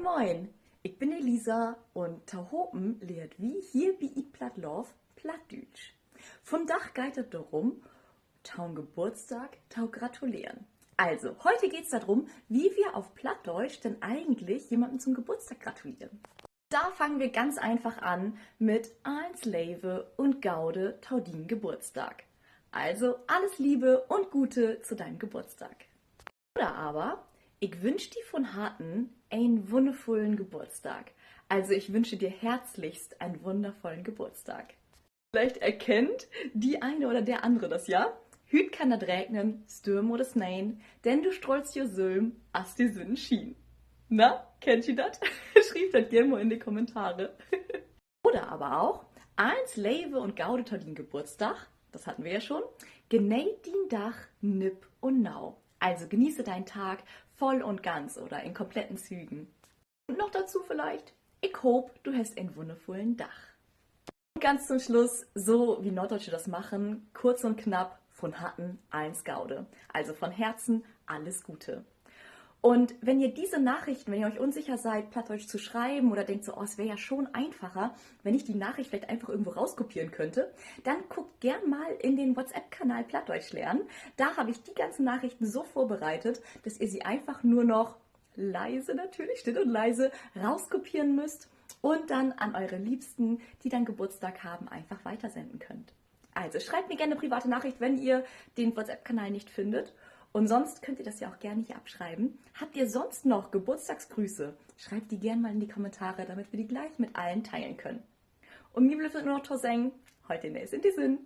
Moin, ich bin Elisa und ta hopen lehrt wie hier wie ich Plattlauf Plattdütsch. Vom Dach geht es darum, taun Geburtstag, tau gratulieren. Also, heute geht es darum, wie wir auf Plattdeutsch denn eigentlich jemandem zum Geburtstag gratulieren. Da fangen wir ganz einfach an mit eins Leve und Gaude Taudin Geburtstag. Also alles Liebe und Gute zu deinem Geburtstag. Oder aber, ich wünsche dir von Harten einen wundervollen Geburtstag. Also ich wünsche dir herzlichst einen wundervollen Geburtstag. Vielleicht erkennt die eine oder der andere das, ja? Hüt kann das regnen, stürmen oder sneien, denn du strollst jo Sülm, as die Sünden schien. Na, kennt ihr das? Schrieb das gerne mal in die Kommentare. Oder aber auch, eins Leve und Gaude Todin Geburtstag, das hatten wir ja schon, genäht din Dach, nipp und nau. Also genieße deinen Tag voll und ganz oder in kompletten Zügen. Und noch dazu vielleicht, ich hope, du hast einen wundervollen Dach. Und ganz zum Schluss, so wie Norddeutsche das machen, kurz und knapp, von Hatten eins Gaude. Also von Herzen alles Gute. Und wenn ihr diese Nachrichten, wenn ihr euch unsicher seid, Plattdeutsch zu schreiben oder denkt so, oh, es wäre ja schon einfacher, wenn ich die Nachricht vielleicht einfach irgendwo rauskopieren könnte, dann guckt gern mal in den WhatsApp-Kanal Plattdeutsch lernen. Da habe ich die ganzen Nachrichten so vorbereitet, dass ihr sie einfach nur noch leise natürlich, still und leise, rauskopieren müsst und dann an eure Liebsten, die dann Geburtstag haben, einfach weitersenden könnt. Also schreibt mir gerne eine private Nachricht, wenn ihr den WhatsApp-Kanal nicht findet. Und sonst könnt ihr das ja auch gerne hier abschreiben. Habt ihr sonst noch Geburtstagsgrüße? Schreibt die gerne mal in die Kommentare, damit wir die gleich mit allen teilen können. Und mir bleibt nur noch zu sagen, heute in der sind die Sinn.